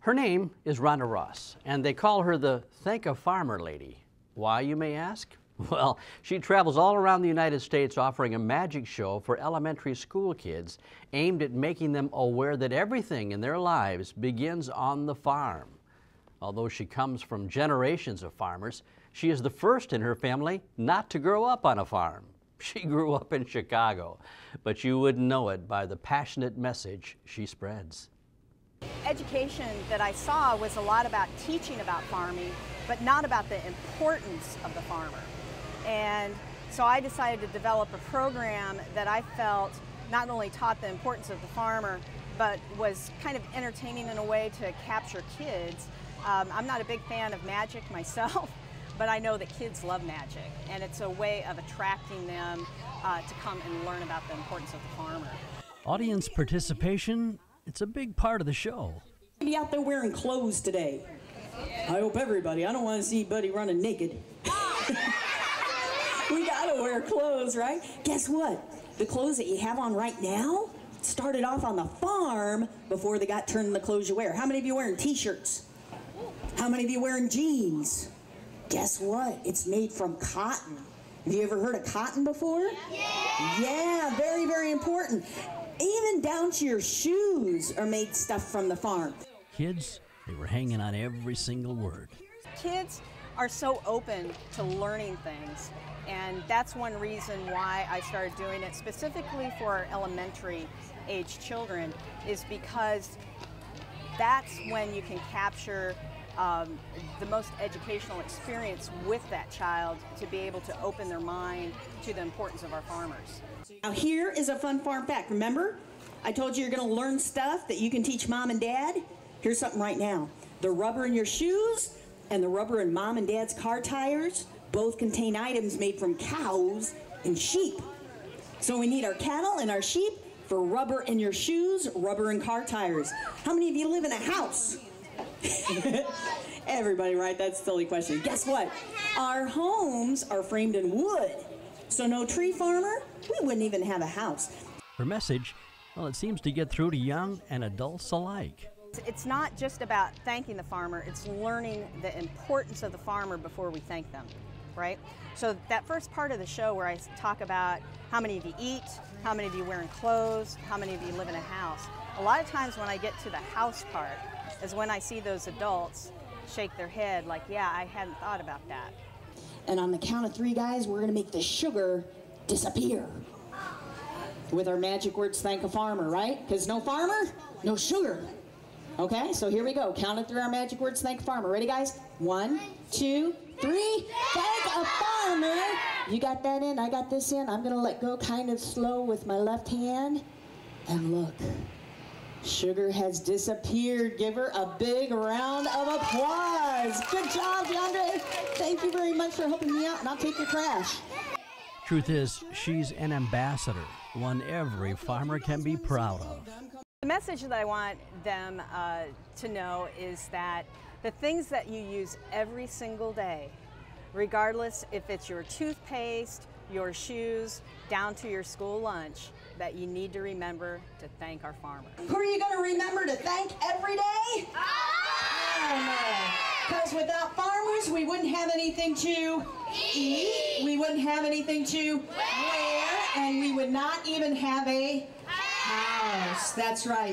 Her name is Rhonda Ross, and they call her the Thank a Farmer Lady. Why, you may ask? Well, she travels all around the United States offering a magic show for elementary school kids aimed at making them aware that everything in their lives begins on the farm. Although she comes from generations of farmers, she is the first in her family not to grow up on a farm. She grew up in Chicago, but you wouldn't know it by the passionate message she spreads. Education that I saw was a lot about teaching about farming, but not about the importance of the farmer. And so I decided to develop a program that I felt not only taught the importance of the farmer, but was kind of entertaining in a way to capture kids. I'm not a big fan of magic myself, but I know that kids love magic, and it's a way of attracting them to come and learn about the importance of the farmer. Audience participation, it's a big part of the show. Be out there wearing clothes today. I hope everybody. I don't want to see anybody running naked. We gotta wear clothes, right? Guess what? The clothes that you have on right now started off on the farm before they got turned into the clothes you wear. How many of you wearing t-shirts? How many of you wearing jeans? Guess what? It's made from cotton. Have you ever heard of cotton before? Yeah, very, very important. Even down to your shoes are made stuff from the farm. Kids, they were hanging on every single word. Kids are so open to learning things, and that's one reason why I started doing it specifically for our elementary age children, is because that's when you can capture the most educational experience with that child, to be able to open their mind to the importance of our farmers. Now here is a fun farm fact. Remember, I told you you're going to learn stuff that you can teach mom and dad? Here's something right now. The rubber in your shoes and the rubber in mom and dad's car tires both contain items made from cows and sheep. So we need our cattle and our sheep for rubber in your shoes, rubber in car tires. How many of you live in a house? Everybody, right? That's a silly question. Guess what? Our homes are framed in wood. So no tree farmer, we wouldn't even have a house. Her message, well, it seems to get through to young and adults alike. It's not just about thanking the farmer, it's learning the importance of the farmer before we thank them, right? So that first part of the show where I talk about how many of you eat, how many of you wearing clothes, how many of you live in a house, a lot of times when I get to the house part is when I see those adults shake their head like, yeah, I hadn't thought about that. And on the count of 3, guys, we're going to make the sugar disappear. With our magic words, thank a farmer, right? Because no farmer, no sugar. Okay, so here we go. Count it through our magic words, thank a farmer. Ready, guys? 1, 2, 3. Thank a farmer. You got that in, I got this in. I'm going to let go kind of slow with my left hand. And look, sugar has disappeared. Give her a big round of applause. Good job, DeAndre. Thank you very much for helping me out, and I'll take your trash. Truth is, she's an ambassador, one every farmer can be proud of. The message that I want them to know is that the things that you use every single day, regardless if it's your toothpaste, your shoes, down to your school lunch, that you need to remember to thank our farmer. Who are you going to remember to thank every day? Because without farmers, we wouldn't have anything to eat, we wouldn't have anything to wear, and we would not even have a house. That's right.